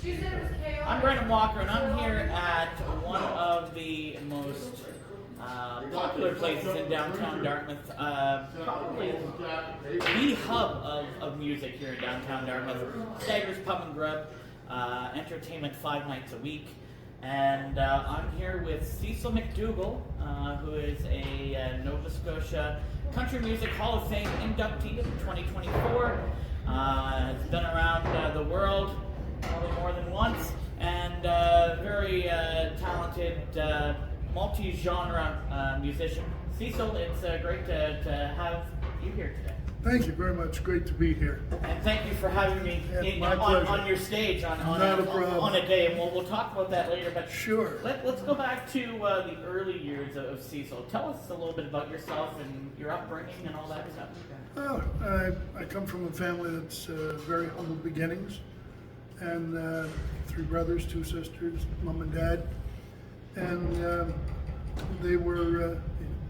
I'm Brendan Walker, and I'm here at one of the most popular places in downtown Dartmouth, probably the hub of music here in downtown Dartmouth. Stagger's Pub and Grub, entertainment 5 nights a week. And I'm here with Cecil MacDougall, who is a Nova Scotia Country Music Hall of Fame inductee of 2024. Has been around the world probably more than once, and very talented multi-genre musician. Cecil, it's great to have you here today. Thank you very much. Great to be here. And thank you for having me on your stage on a day, and we'll talk about that later. But sure. Let's go back to the early years of Cecil. Tell us a little bit about yourself and your upbringing and all that stuff. Well, I come from a family that's very humble beginnings, and 3 brothers, 2 sisters, mom and dad, and they were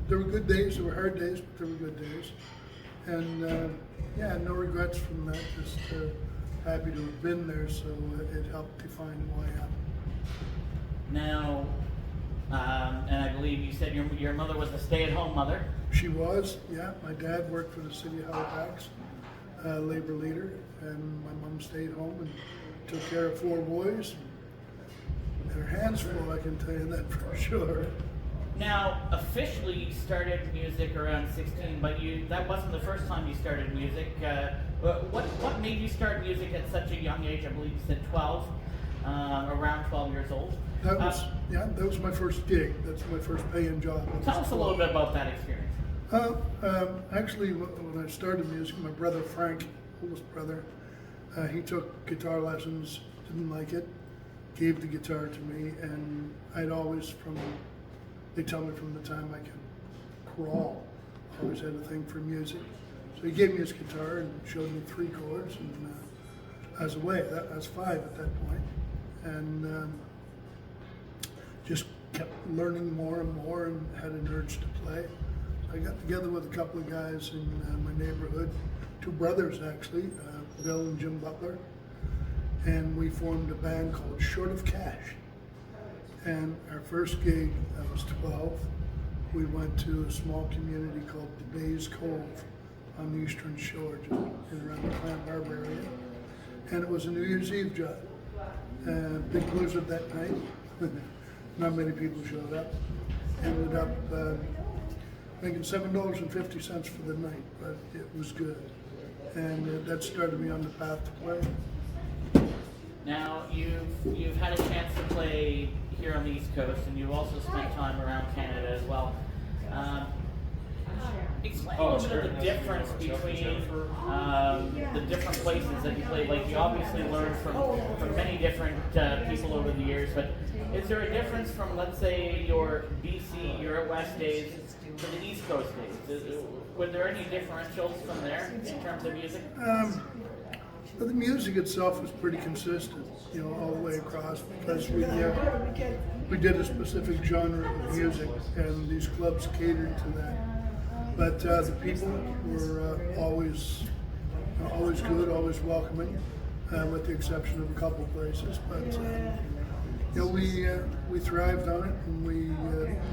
good days. There were hard days, but they were good days. And yeah, no regrets from that, just happy to have been there, so it helped define who I am. Now, and I believe you said your mother was a stay-at-home mother. She was, yeah. My dad worked for the city of Halifax, labor leader, and my mom stayed home and took care of 4 boys. And her hands full, I can tell you that for sure. Now, officially you started music around 16, but that wasn't the first time you started music. What made you start music at such a young age? I believe you said 12, around 12 years old. That was my first gig. That's my first paying job. Tell us a little bit about that experience. Actually, when I started music, my brother Frank, oldest brother, he took guitar lessons, didn't like it, gave the guitar to me, and I'd always they tell me from the time I can crawl, I always had a thing for music. So he gave me his guitar and showed me 3 chords, and I was away. I was 5 at that point, and just kept learning more and more, and had an urge to play. So I got together with a couple of guys in my neighborhood, 2 brothers actually, Bill and Jim Butler, and we formed a band called Short of Cash. And our first gig, I was 12, we went to a small community called the Bays Cove on the Eastern Shore, just around the Clam Harbor area. And it was a New Year's Eve job. Big blizzard that night. Not many people showed up. Ended up making $7.50 for the night, but it was good. And that started me on the path to play. Now, you've had a chance to play here on the East Coast, and you've also spent time around Canada as well. Explain a little bit of the difference between the different places that you played. Like, you obviously learned from many different people over the years, but is there a difference from, let's say, your BC, your West days to the East Coast days? Were there any differentials from there in terms of music? But the music itself was pretty consistent, all the way across, because we did a specific genre of music, and these clubs catered to that. But the people were always good, always welcoming, with the exception of a couple places. But we thrived on it, and we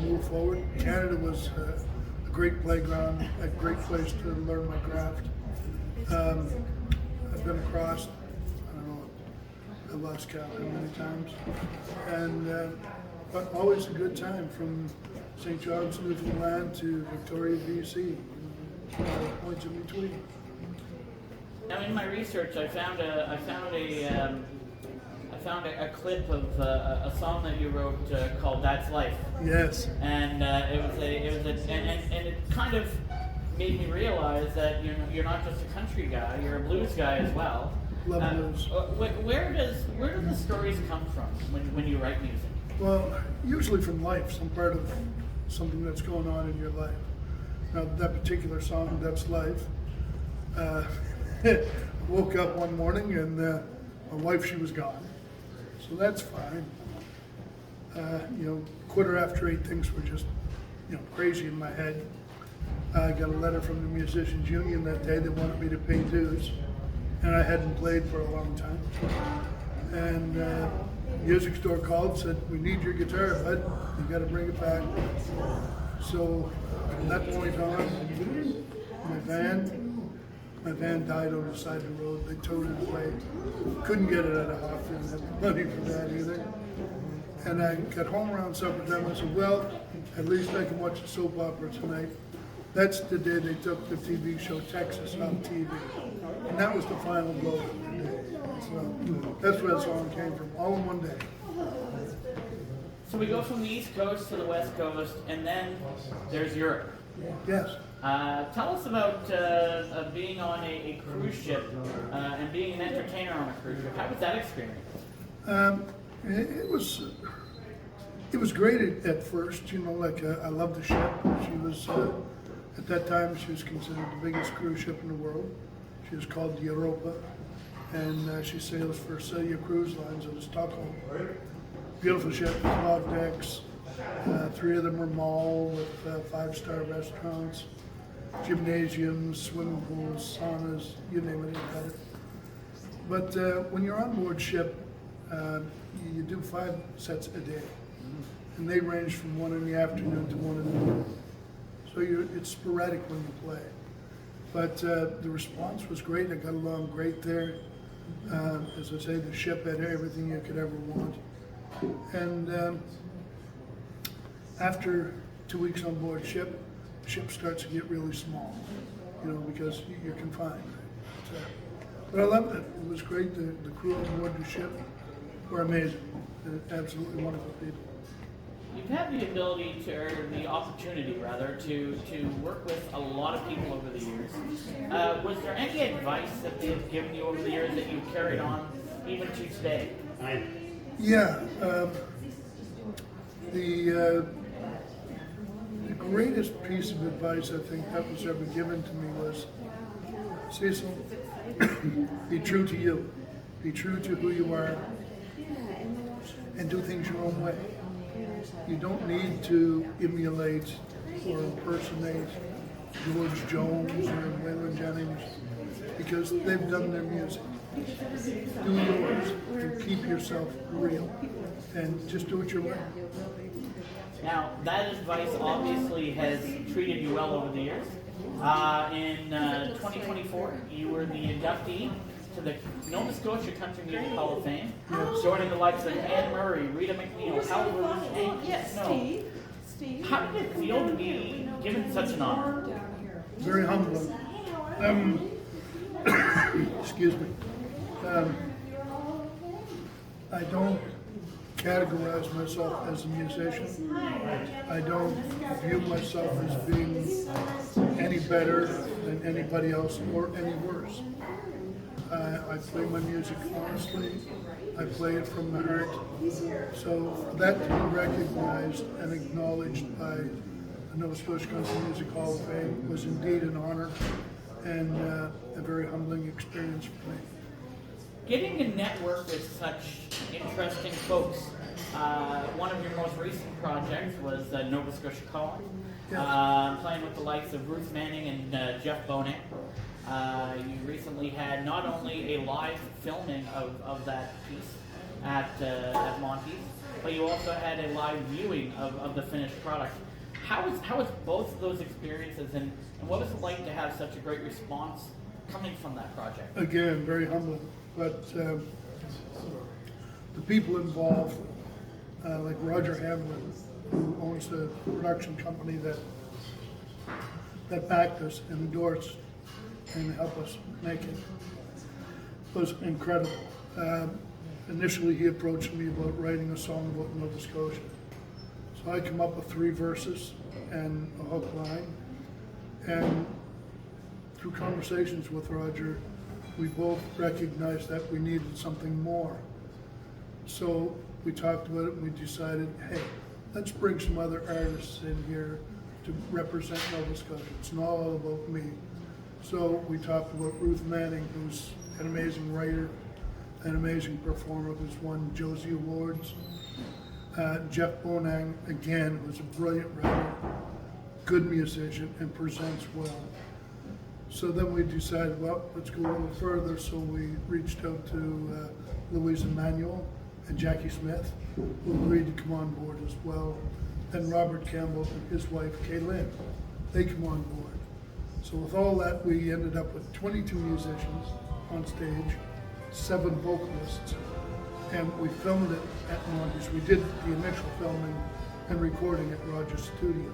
moved forward. Canada was a great playground, a great place to learn my craft. I've been across, I don't know, I lost count how many times, and but always a good time, from St. John's, Newfoundland to Victoria, BC, points in between. Now, in my research, I found a clip of a song that you wrote called "That's Life." Yes. And and it kind of made me realize that you're not just a country guy, you're a blues guy as well. Love blues. Where do the stories come from when you write music? Well, usually from life, some part of something that's going on in your life. Now, that particular song, "That's Life," woke up one morning and my wife, she was gone. So that's fine. 8:15, things were just, crazy in my head. I got a letter from the Musicians Union that day. They wanted me to pay dues, and I hadn't played for a long time. And music store called, said, we need your guitar, bud. You got to bring it back. So from that point on, my van died on the side of the road. They towed it away. Couldn't get it out of Hoff. Didn't have the money for that either. And I got home around supper time. I said, well, at least I can watch a soap opera tonight. That's the day they took the TV show Texas on TV. And that was the final blow for the day. So that's where the song came from, all in one day. So we go from the East Coast to the West Coast, and then there's Europe. Yes. Tell us about being on a cruise ship and being an entertainer on a cruise ship. How was that experience? It was great at first. You know, like I loved the ship. She was at that time she was considered the biggest cruise ship in the world. She was called the Europa, and she sails for Celia Cruise Lines out of Stockholm. Beautiful ship, a lot of decks. 3 of them were mall with 5-star restaurants, gymnasiums, swimming pools, saunas, you name it, you had it. But when you're on board ship, you do 5 sets a day, and they range from 1 in the afternoon to 1 in the morning. So it's sporadic when you play. But the response was great. I got along great there. As I say, the ship had everything you could ever want. And after 2 weeks on board ship, the ship starts to get really small, you know, because you're confined. But I loved it. It was great. The crew on board the ship were amazing. They're absolutely wonderful people. You've had the ability to, or the opportunity rather, to work with a lot of people over the years. Was there any advice that they've given you over the years that you've carried on even to today? Yeah. The greatest piece of advice I think that was ever given to me was, Cecil, be true to you. Be true to who you are and do things your own way. You don't need to emulate or impersonate George Jones or Waylon Jennings because they've done their music. Do yours and keep yourself real and just do it your way. Now, that advice obviously has treated you well over the years. In 2024, you were the inductee to the Nova Scotia Country Music Hall of Fame, joining the likes of Anne Murray, Rita McNeil, Hal Lewis, Yes, Snow. Steve. How did it feel to be given such an honor? Very humbling. Excuse me. I don't categorize myself as a musician. I don't view myself as being any better than anybody else or any worse. I play my music honestly. I play it from the heart. So for that to be recognized and acknowledged by the Nova Scotia Country Music Hall of Fame was indeed an honor and a very humbling experience for me. Getting to network with such interesting folks. One of your most recent projects was Nova Scotia Calling, playing with the likes of Ruth Manning and Jeff Bonet. You recently had not only a live filming of that piece at Monty's, but you also had a live viewing of the finished product. How was both of those experiences, and what was it like to have such a great response coming from that project? Again, very humbling, but the people involved, like Roger Hamlin, who owns the production company that backed us and endorsed and helped us make it, was incredible. Initially, he approached me about writing a song about Nova Scotia. So I come up with 3 verses and a hook line, and through conversations with Roger, we both recognized that we needed something more. So we talked about it and we decided, hey, let's bring some other artists in here to represent Nova Scotia. It's not all about me. So we talked about Ruth Manning, who's an amazing writer, an amazing performer, who's won Josie Awards. Jeff Bonang, again, was a brilliant writer, good musician, and presents well. So then we decided, well, let's go a little further. So we reached out to Louise Emmanuel and Jackie Smith, who agreed to come on board as well. Then Robert Campbell and his wife, Kay Lynn, they come on board. So with all that, we ended up with 22 musicians on stage, 7 vocalists, and we filmed it at Monty's. We did the initial filming and recording at Rogers Studio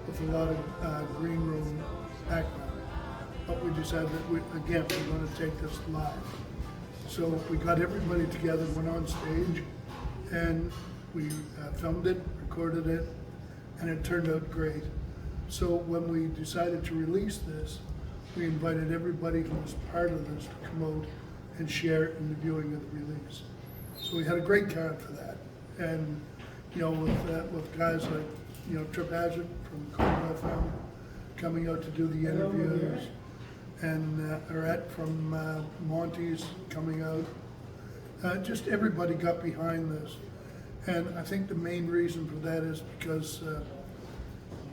with a lot of green room background. But we decided that we're going to take this live. So we got everybody together, went on stage, and we filmed it, recorded it, and it turned out great. So when we decided to release this, we invited everybody who was part of this to come out and share in the viewing of the release. So we had a great crowd for that. And with guys like Trip Hazard from Cobra FM coming out to do the interviews, and Arette from Monty's coming out. Just everybody got behind this. And I think the main reason for that is because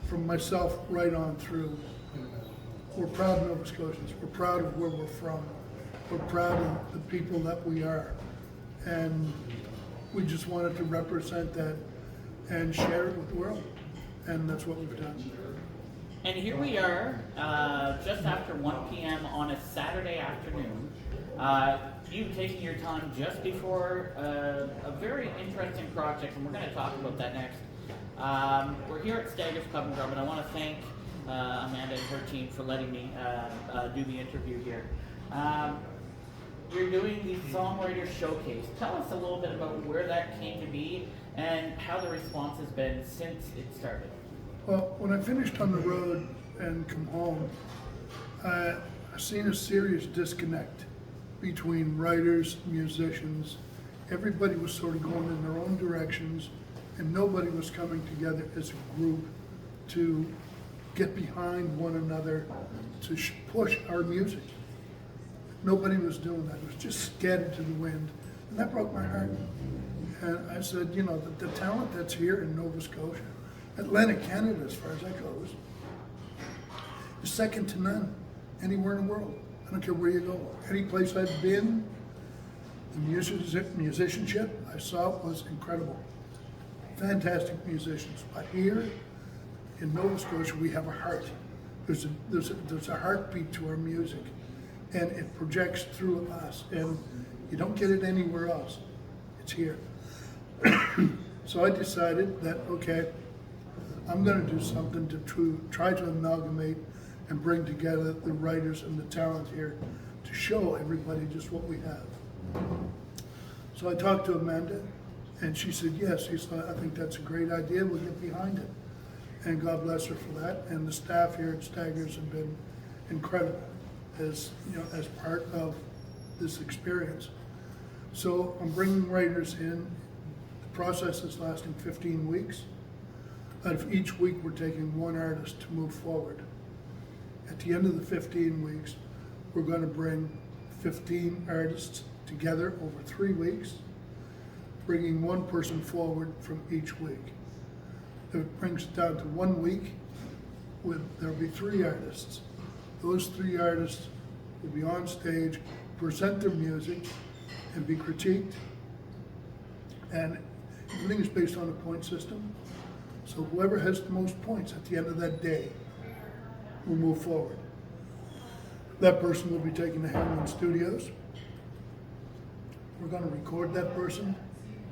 from myself right on through, we're proud of Nova Scotians. We're proud of where we're from. We're proud of the people that we are. And we just wanted to represent that and share it with the world. And that's what we've done. And here we are, just after 1 p.m. on a Saturday afternoon. You taking your time just before a very interesting project, and we're going to talk about that next. We're here at Stagger's Pub and Grub, and I want to thank Amanda and her team for letting me do the interview here. You're doing the Songwriters Showcase. Tell us a little bit about where that came to be and how the response has been since it started. Well, when I finished on the road and come home, I seen a serious disconnect between writers, musicians. Everybody was sort of going in their own directions, and nobody was coming together as a group to get behind one another, to push our music. Nobody was doing that. It was just scattered to the wind, and that broke my heart. And I said, the talent that's here in Nova Scotia, Atlantic Canada, as far as that goes, is second to none anywhere in the world. I don't care where you go. Any place I've been, the musicianship I saw was incredible. Fantastic musicians. But here in Nova Scotia, we have a heart. There's a heartbeat to our music, and it projects through us, and you don't get it anywhere else. It's here. So I decided that, okay, I'm going to do something to try to amalgamate and bring together the writers and the talent here to show everybody just what we have. So I talked to Amanda, and she said, yes, I think that's a great idea, we'll get behind it. And God bless her for that. And the staff here at Staggers have been incredible as part of this experience. So I'm bringing writers in. The process is lasting 15 weeks. Out of each week, we're taking one artist to move forward. At the end of the 15 weeks, we're going to bring 15 artists together over 3 weeks, bringing one person forward from each week. It brings it down to 1 week. There'll be 3 artists. Those 3 artists will be on stage, present their music, and be critiqued. And everything is based on a point system. So whoever has the most points at the end of that day will move forward. That person will be taken to Hamlin Studios. We're going to record that person.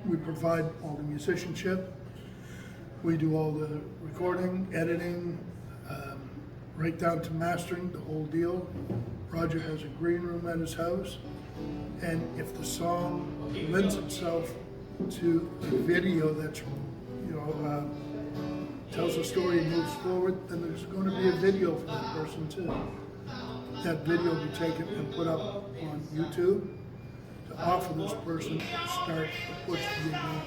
We provide all the musicianship. We do all the recording, editing, right down to mastering, the whole deal. Roger has a green room at his house. And if the song lends itself to a video that's, tells a story and moves forward, then there's going to be a video for that person too. That video will be taken and put up on YouTube to offer this person to start to push the game.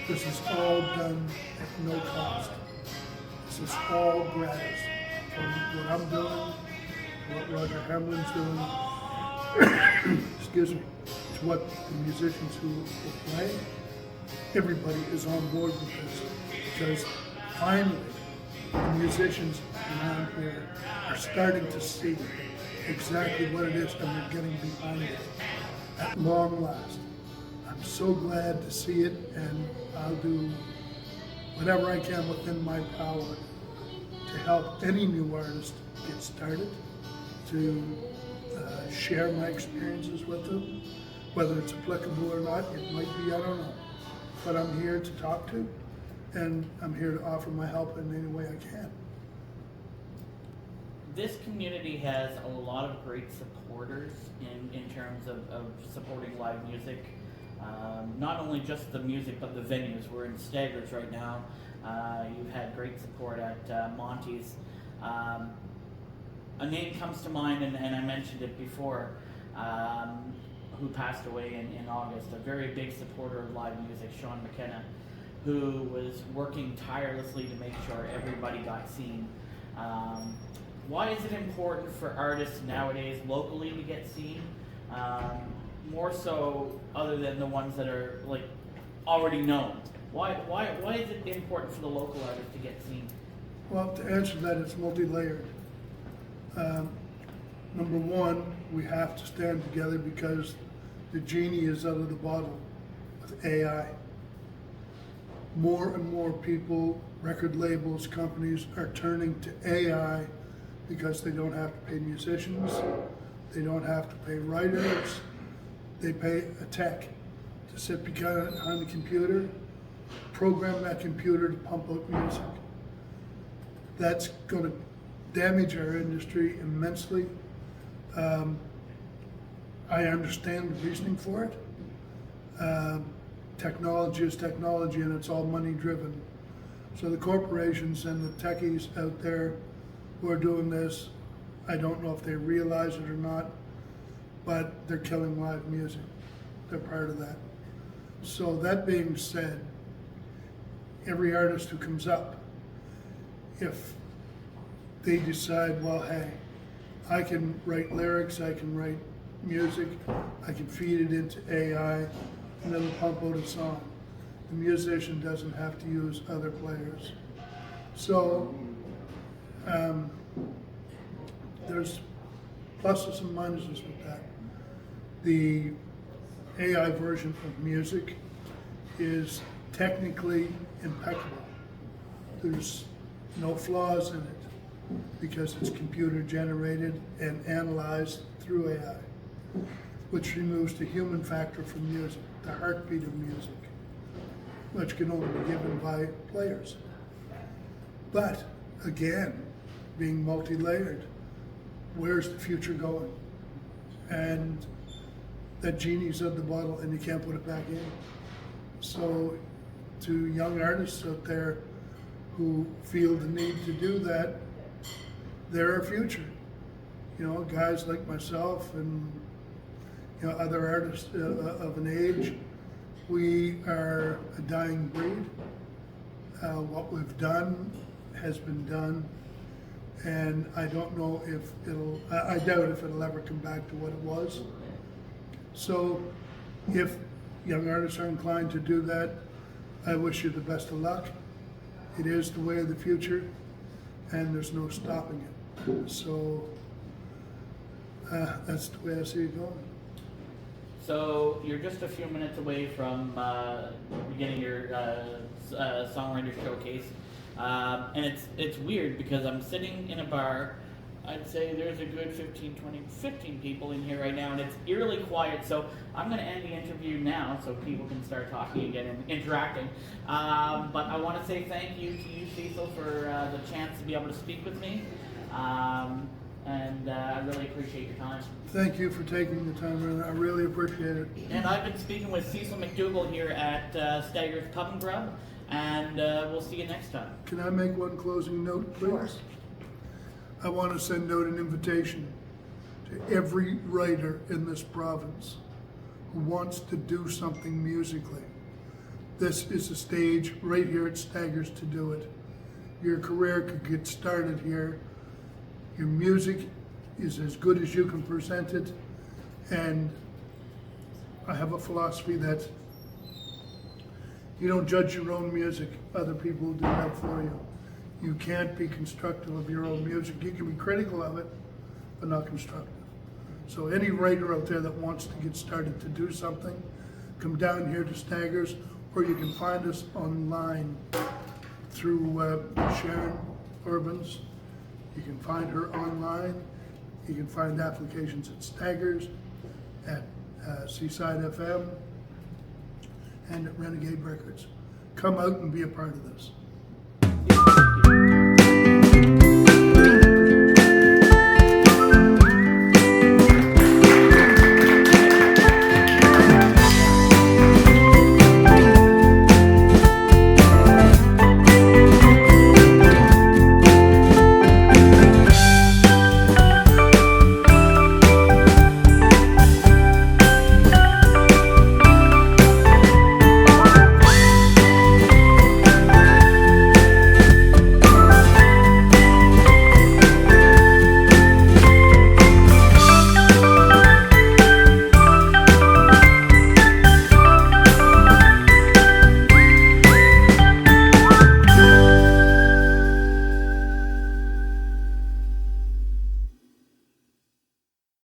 This is all done at no cost. This is all gratis. From what I'm doing, to what Roger Hamlin's doing, excuse me, to what the musicians who will play, everybody is on board with this because finally the musicians around here are starting to see exactly what it is and they're getting behind it at long last. I'm so glad to see it, and I'll do whatever I can within my power to help any new artist get started, to share my experiences with them. Whether it's applicable or not, it might be, I don't know. But I'm here to talk to, and I'm here to offer my help in any way I can. This community has a lot of great supporters in terms of supporting live music. Not only just the music, but the venues. We're in Staggers right now. You've had great support at Monty's. A name comes to mind, and I mentioned it before, who passed away in August, a very big supporter of live music, Sean McKenna, who was working tirelessly to make sure everybody got seen. Why is it important for artists nowadays locally to get seen? More so other than the ones that are like already known. Why is it important for the local artists to get seen? Well, to answer that, it's multi-layered. Number one, we have to stand together because the genie is out of the bottle with AI. More and more people, record labels, companies are turning to AI because they don't have to pay musicians, they don't have to pay writers, they pay a tech to sit behind the computer, program that computer to pump out music. That's going to damage our industry immensely. I understand the reasoning for it. Technology is technology, and it's all money driven. So the corporations and the techies out there who are doing this, I don't know if they realize it or not, but they're killing live music. They're part of that. So that being said, every artist who comes up, if they decide, well, hey, I can write lyrics, I can write music, I can feed it into AI, and it'll pump out a song. The musician doesn't have to use other players. So there's pluses and minuses with that. The AI version of music is technically impeccable. There's no flaws in it because it's computer generated and analyzed through AI, which removes the human factor from music, the heartbeat of music, which can only be given by players. But again, being multi-layered, where's the future going? And that genie's out the bottle and you can't put it back in. So to young artists out there who feel the need to do that, they're our future. You know, guys like myself and other artists of an age, we are a dying breed. What we've done has been done, and I don't know if I doubt if it'll ever come back to what it was. So if young artists are inclined to do that, I wish you the best of luck. It is the way of the future, and there's no stopping it. So that's the way I see it going. So you're just a few minutes away from beginning your songwriter showcase, and it's weird because I'm sitting in a bar. I'd say there's a good 15 people in here right now, and it's eerily quiet. So I'm going to end the interview now so people can start talking again and interacting. But I want to say thank you to you, Cecil, for the chance to be able to speak with me. And I really appreciate your time. Thank you for taking the time, and I really appreciate it. And I've been speaking with Cecil MacDougall here at Stagger's Pub and Grub, and we'll see you next time. Can I make one closing note, please? Sure. I want to send out an invitation to every writer in this province who wants to do something musically. This is a stage right here at Staggers to do it. Your career could get started here. Your music is as good as you can present it, and I have a philosophy that you don't judge your own music, other people do that for you. You can't be constructive of your own music. You can be critical of it, but not constructive. So any writer out there that wants to get started to do something, come down here to Staggers, or you can find us online through Sharon Urbans. You can find her online. You can find applications at Staggers, at Seaside FM, and at Renegade Records. Come out and be a part of this.